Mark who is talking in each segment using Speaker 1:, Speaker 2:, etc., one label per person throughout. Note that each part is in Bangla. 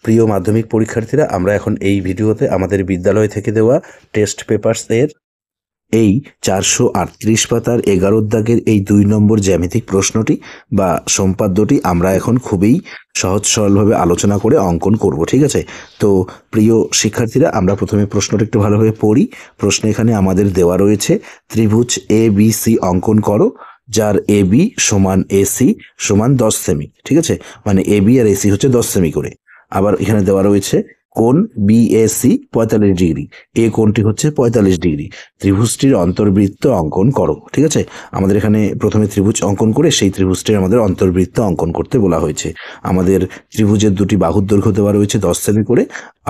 Speaker 1: প্রিয় মাধ্যমিক পরীক্ষার্থীরা, আমরা এখন এই ভিডিওতে আমাদের বিদ্যালয় থেকে দেওয়া টেস্ট পেপারস এর এই 438 পাতার 11 দাগের এই 2 নম্বর জ্যামিতিক প্রশ্নটি বা সম্পাদ্যটি আমরা এখন খুবই সহজ সরলভাবে আলোচনা করে অঙ্কন করব। ঠিক আছে, তো প্রিয় শিক্ষার্থীরা, আমরা প্রথমে প্রশ্নটা একটু ভালোভাবে পড়ি। প্রশ্ন এখানে আমাদের দেওয়া রয়েছে, ত্রিভুজ এ বি সি অঙ্কন করো যার এ বি সমান এসি সমান 10 সেমি। ঠিক আছে, মানে এ বি আর এসি হচ্ছে 10 সেমি করে। আবার এখানে দেওয়া রয়েছে কোণ বিএসি 45 ডিগ্রি, এ কোণটি হচ্ছে 45 ডিগ্রি। ত্রিভুজটির অন্তর্বৃত্ত অঙ্কন করো। ঠিক আছে, আমাদের এখানে প্রথমে ত্রিভুজ অঙ্কন করে সেই ত্রিভুজটির আমাদের অন্তর্বৃত্ত অঙ্কন করতে বলা হয়েছে। আমাদের ত্রিভুজের দুটি বাহুর দৈর্ঘ্য দেওয়া রয়েছে 10 সেমি করে,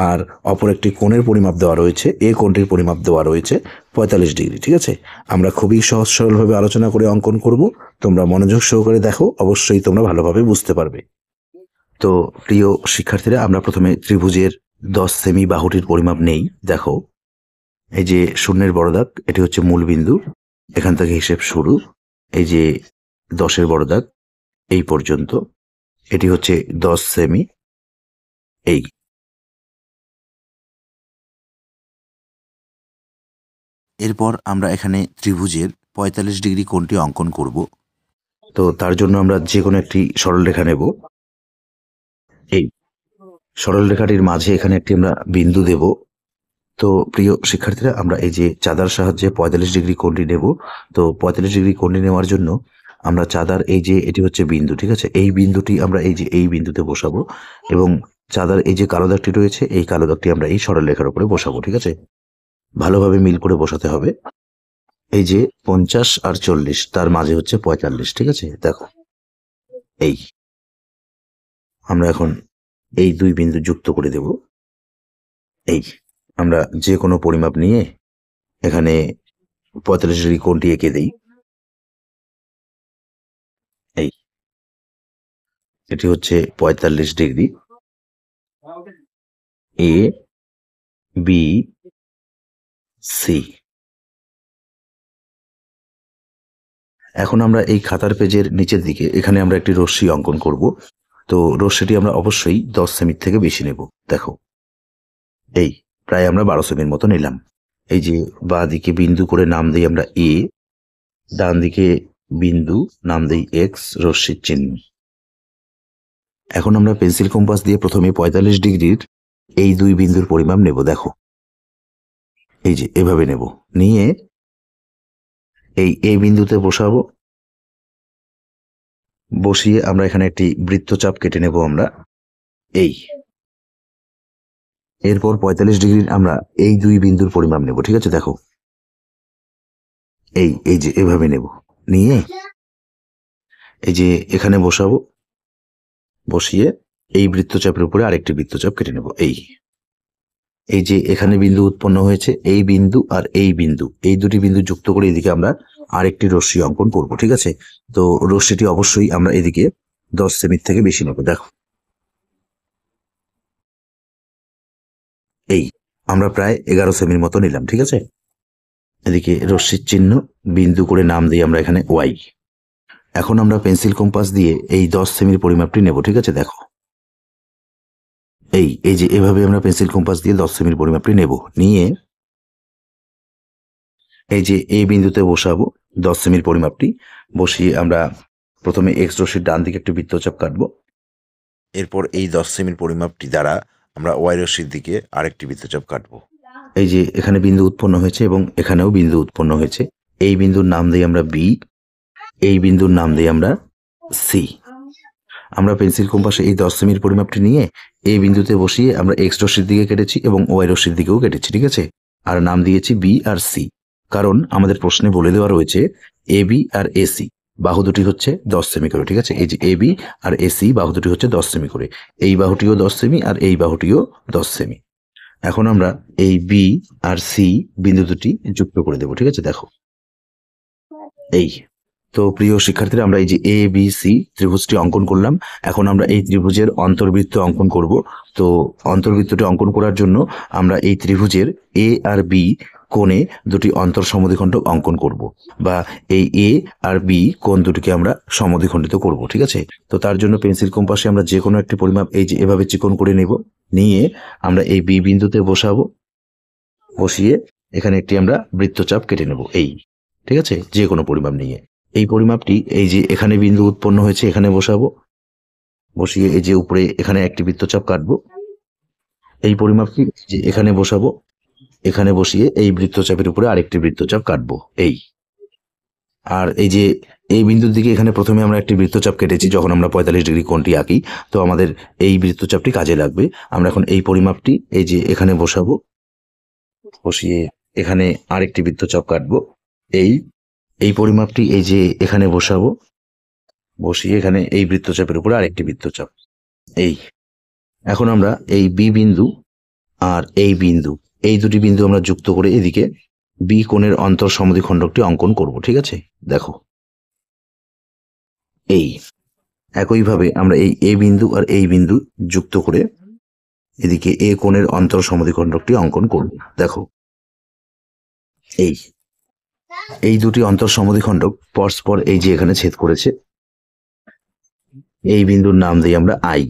Speaker 1: আর অপর একটি কোণের পরিমাপ দেওয়া রয়েছে, এ কোণটির পরিমাপ দেওয়া রয়েছে 45 ডিগ্রি। ঠিক আছে, আমরা খুবই সহজ সরলভাবে আলোচনা করে অঙ্কন করব। তোমরা মনোযোগ সহকারে দেখো, অবশ্যই তোমরা ভালোভাবে বুঝতে পারবে। তো প্রিয় শিক্ষার্থীরা, আমরা প্রথমে ত্রিভুজের 10 সেমি বাহুটির পরিমাপ নেই। দেখো, এই যে শূন্যের বড় দাগ, এটি হচ্ছে মূল বিন্দু, এখান থেকে হিসেব শুরু। এই যে 10-এর বড় দাগ এই পর্যন্ত, এটি হচ্ছে 10 সেমি। এই এরপর আমরা এখানে ত্রিভুজের 45 ডিগ্রি কোণটি অঙ্কন করব। তো তার জন্য আমরা যে কোনো একটি সরলরেখা নেব। এই সরলরেখাটির মাঝে এখানে একটি আমরা বিন্দু দেব। তো প্রিয় শিক্ষার্থীরা, আমরা এই যে চাঁদার সাহায্যে 45 ডিগ্রি কোণটি নেব। তো 45 ডিগ্রি কোণটি নেওয়ার জন্য আমরা চাঁদার এই যে এটি হচ্ছে বিন্দু, ঠিক আছে, এই বিন্দুটি আমরা এই যে এই বিন্দুতে বসাবো, এবং চাঁদার এই যে কালো দাগটি রয়েছে, এই কালো দাগটি আমরা এই সরলরেখার উপরে বসাবো। ঠিক আছে, ভালোভাবে মিল করে বসাতে হবে। এই যে 50 আর 40, তার মাঝে হচ্ছে 45। ঠিক আছে, দেখো, এই আমরা এখন এই দুই বিন্দু যুক্ত করে দেব। এই আমরা যে কোনো পরিমাপ নিয়ে এখানে 45 ডিগ্রি কোণটি এঁকে দিই। এই এটি হচ্ছে 45 ডিগ্রি, এ বি সি। এখন আমরা এই খাতার পেজের নিচের দিকে এখানে আমরা একটি রশ্মি অঙ্কন করব। তো রশ্মিটি আমরা অবশ্যই 10 সেমির থেকে বেশি নেব। দেখো, এই প্রায় আমরা 12 সেমির মতো নিলাম। এই যে বাঁ দিকে বিন্দু করে নাম দিই আমরা এ, ডান দিকে বিন্দু নাম দিই এক্স, রশ্মির চিহ্ন। এখন আমরা পেন্সিল কম্পাস দিয়ে প্রথমে 45 ডিগ্রির এই দুই বিন্দুর পরিমাপ নেব। দেখো, এই যে এভাবে নেব, নিয়ে এই বিন্দুতে বসাবো। বসিয়ে আমরা এখানে একটি বৃত্তচাপ কেটে নেব আমরা। এই এরপর 45 ডিগ্রির আমরা এই দুই বিন্দুর পরিমাপ নেব। ঠিক আছে, দেখো, এই যে এভাবে নেব, নিয়ে এই যে এখানে বসাবো। বসিয়ে এই বৃত্তচাপের উপরে আরেকটি বৃত্তচাপ কেটে নেব। এই যে এখানে বিন্দু উৎপন্ন হয়েছে, এই বিন্দু আর এই বিন্দু, এই দুটি বিন্দু যুক্ত করে এদিকে আমরা আরেকটি রশ্মি অঙ্কন করব। ঠিক আছে, তো রশ্মিটি অবশ্যই আমরা এদিকে 10 সেমির থেকে বেশি নেব। দেখো, এই আমরা প্রায় 11 সেমির মতো নিলাম। ঠিক আছে, এদিকে রশ্মির চিহ্ন, বিন্দু করে নাম দিই আমরা এখানে ওয়াই। এখন আমরা পেন্সিল কম্পাস দিয়ে এই 10 সেমির পরিমাপটি নেব। ঠিক আছে, দেখো, এই যে এভাবে আমরা পেন্সিল কম্পাস দিয়ে 10 সেমির পরিমাপটি নেব, নিয়ে এই যে এই বিন্দুতে বসাবো 10 সেমির পরিমাপটি। বসিয়ে আমরা প্রথমে এক্স রশ্মির ডান দিকে একটি বৃত্তচাপ কাটবো। এরপর এই 10 সেমির পরিমাপটি দ্বারা আমরা ওয়াই রশ্মির দিকে আরেকটি বৃত্তচাপ কাটবো। এই যে এখানে বিন্দু উৎপন্ন হয়েছে এবং এখানেও বিন্দু উৎপন্ন হয়েছে। এই বিন্দুর নাম দিই আমরা বি, এই বিন্দুর নাম দিই আমরা সি। আমরা পেন্সিল কম্পাসে এই 10 সেমির পরিমাপটি নিয়ে এই বিন্দুতে বসিয়ে আমরা এক্স রশ্মির দিকে কেটেছি এবং ওয়াই রশ্মির দিকেও কেটেছি। ঠিক আছে, আর নাম দিয়েছি বি আর সি, কারণ আমাদের প্রশ্নে বলে দেওয়া রয়েছে এ বি আর এসি বাহু দুটি হচ্ছে 10 সেমি করে। ঠিক আছে, এই যে এ বি আর এসি বাহু দুটি হচ্ছে 10 সেমি করে, এই বাহুটিও 10 সেমি আর এই বাহুটিও 10 সেমি। এখন আমরা এই বি আর সি বিন্দু দুটি যুক্ত করে দেবো। ঠিক আছে, দেখো, এই তো প্রিয় শিক্ষার্থীরা, আমরা এই যে এ বি সি ত্রিভুজটি অঙ্কন করলাম। এখন আমরা এই ত্রিভুজের অন্তর্বৃত্ত অঙ্কন করব। তো অন্তর্বৃত্তটি অঙ্কন করার জন্য আমরা এই ত্রিভুজের এ আর বি কোণে দুটি অন্তর সমদ্বিখণ্ডক অঙ্কন করব, বা এই এ আর বি কোণ দুটিকে আমরা সমদ্বিখণ্ডিত করব। ঠিক আছে, তো তার জন্য পেন্সিল কম্পাসে আমরা যে কোনো একটি পরিমাপ এই যে এভাবে চিকন করে নেব। নিয়ে আমরা এই বি বিন্দুতে বসাবো, বসিয়ে এখানে একটি আমরা বৃত্তচাপ কেটে নেব এই, ঠিক আছে, যে কোনো পরিমাপ নিয়ে। এই পরিমাপটি এই যে এখানে বিন্দু উৎপন্ন হয়েছে এখানে বসাবো, বসিয়ে এই যে উপরে এখানে একটি বৃত্তচাপ কাটবো। এই পরিমাপটি যে এখানে বসাবো, এখানে বসিয়ে এই বৃত্তচাপের উপরে আরেকটি বৃত্তচাপ কাটবো এই। আর এই যে এই বিন্দুর দিকে এখানে প্রথমে আমরা একটি বৃত্তচাপ কেটেছি যখন আমরা 45 ডিগ্রি কোণটি আঁকি, তো আমাদের এই বৃত্তচাপটি কাজে লাগবে। আমরা এখন এই পরিমাপটি এই যে এখানে বসাবো, বসিয়ে এখানে আরেকটি বৃত্তচাপ কাটবো এই পরিমাপটি এই যে এখানে বসাবো, বসিয়ে এখানে এই বৃত্তচাপের উপরে আরেকটি বৃত্তচাপ এই। এখন আমরা এই বি বিন্দু আর এই বিন্দু, এই দুটি বিন্দু আমরা যুক্ত করে এদিকে বি কোণের অন্তর সমদ্বিখণ্ডকটি অঙ্কন করব, ঠিক আছে। দেখো এই একইভাবে আমরা এই এ বিন্দু আর এই বিন্দু যুক্ত করে এদিকে এ কোণের অন্তর সমদ্বিখণ্ডকটি অঙ্কন করব। দেখো এই দুটি অন্তর সমদ্বিখণ্ডক পরস্পর এই যে এখানে ছেদ করেছে, এই বিন্দুর নাম দিই আমরা আই।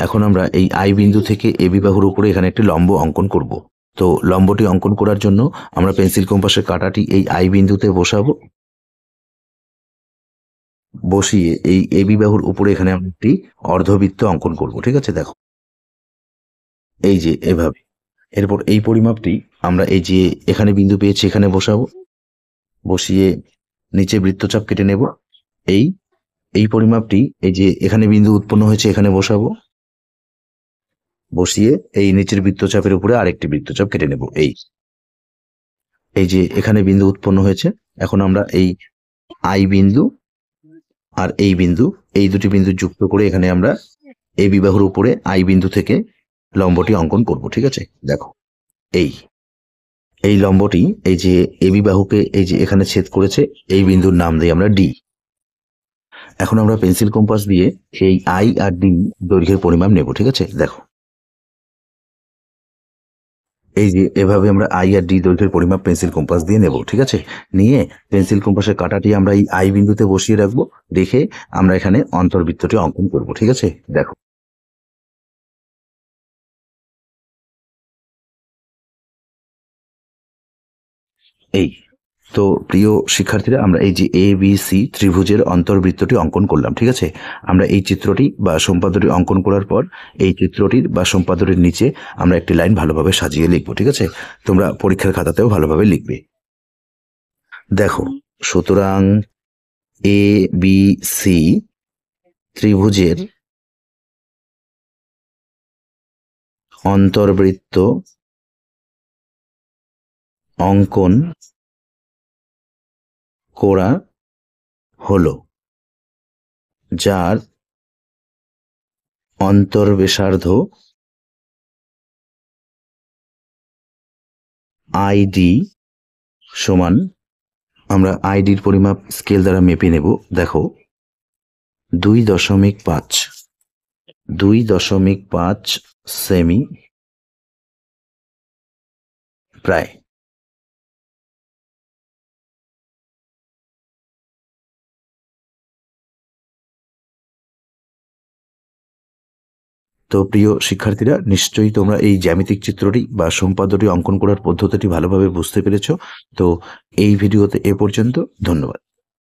Speaker 1: এখন আমরা এই আই বিন্দু থেকে এ বি বাহুর উপরে এখানে একটি লম্ব অঙ্কন করব। তো লম্বটি অঙ্কন করার জন্য আমরা পেন্সিল কম্পাসের কাঁটাটি এই আই বিন্দুতে বসাবো, বসিয়ে এই এ বি বাহুর উপরে এখানে আমরা একটি অর্ধবৃত্ত অঙ্কন করব, ঠিক আছে। দেখো এই যে এভাবে। এরপর এই পরিমাপটি আমরা এই যে এখানে বিন্দু পেয়েছি এখানে বসাবো, বসিয়ে নিচে বৃত্তচাপ কেটে নেব এই পরিমাপটি এই যে এখানে বিন্দু উৎপন্ন হয়েছে এখানে বসাবো, বসিয়ে এই নিচের বৃত্তচাপের উপরে আরেকটি বৃত্তচাপ কেটে নেব এই যে এখানে বিন্দু উৎপন্ন হয়েছে। এখন আমরা এই আই বিন্দু আর এই বিন্দু, এই দুটি বিন্দু যুক্ত করে এখানে আমরা এই বিবাহুর উপরে আই বিন্দু থেকে লম্বটি অঙ্কন করব, ঠিক আছে। দেখো এই লম্বটি এই যে এ বিবাহুকে এই যে এখানে ছেদ করেছে, এই বিন্দুর নাম দিই আমরা ডি। এখন আমরা পেন্সিল কম্পাস দিয়ে এই আই আর ডি দৈর্ঘ্যের পরিমাপ নেব, ঠিক আছে। দেখো এই যে এভাবে আমরা আই আর ডি দৈর্ঘ্যের পরিমাপ পেন্সিল কম্পাস দিয়ে নেব, ঠিক আছে। নিয়ে পেন্সিল কম্পাসের কাঁটাটি আমরা এই আই বিন্দুতে বসিয়ে রাখবো, রেখে আমরা এখানে অন্তর্বৃত্তটি অঙ্কন করব, ঠিক আছে। দেখো এই তো প্রিয় শিক্ষার্থীরা, আমরা এই যে এ বি সি ত্রিভুজের অন্তর্বৃত্তটি অঙ্কন করলাম, ঠিক আছে। আমরা এই চিত্রটি বা সম্পাদটি অঙ্কন করার পর এই চিত্রটির বা সম্পাদটির নিচে আমরা একটি লাইন ভালোভাবে সাজিয়ে লিখবো, ঠিক আছে। তোমরা পরীক্ষার খাতাতেও ভালোভাবে লিখবে। দেখো, সুতরাং এ বি সি ত্রিভুজের অন্তর্বৃত্ত অঙ্কন করা হলো, যার অন্তর্ব্যাসার্ধ আইডি সমান, আমরা আইডির পরিমাপ স্কেল দ্বারা মেপে নেব। দেখো 2.5 সেমি প্রায়। তো প্রিয় শিক্ষার্থীরা, নিশ্চয়ই তোমরা এই জ্যামিতিক চিত্রটি বা সম্পাদ্যটি অঙ্কন করার পদ্ধতিটি ভালোভাবে বুঝতে পেরেছ। তো এই ভিডিওতে এ পর্যন্ত, ধন্যবাদ।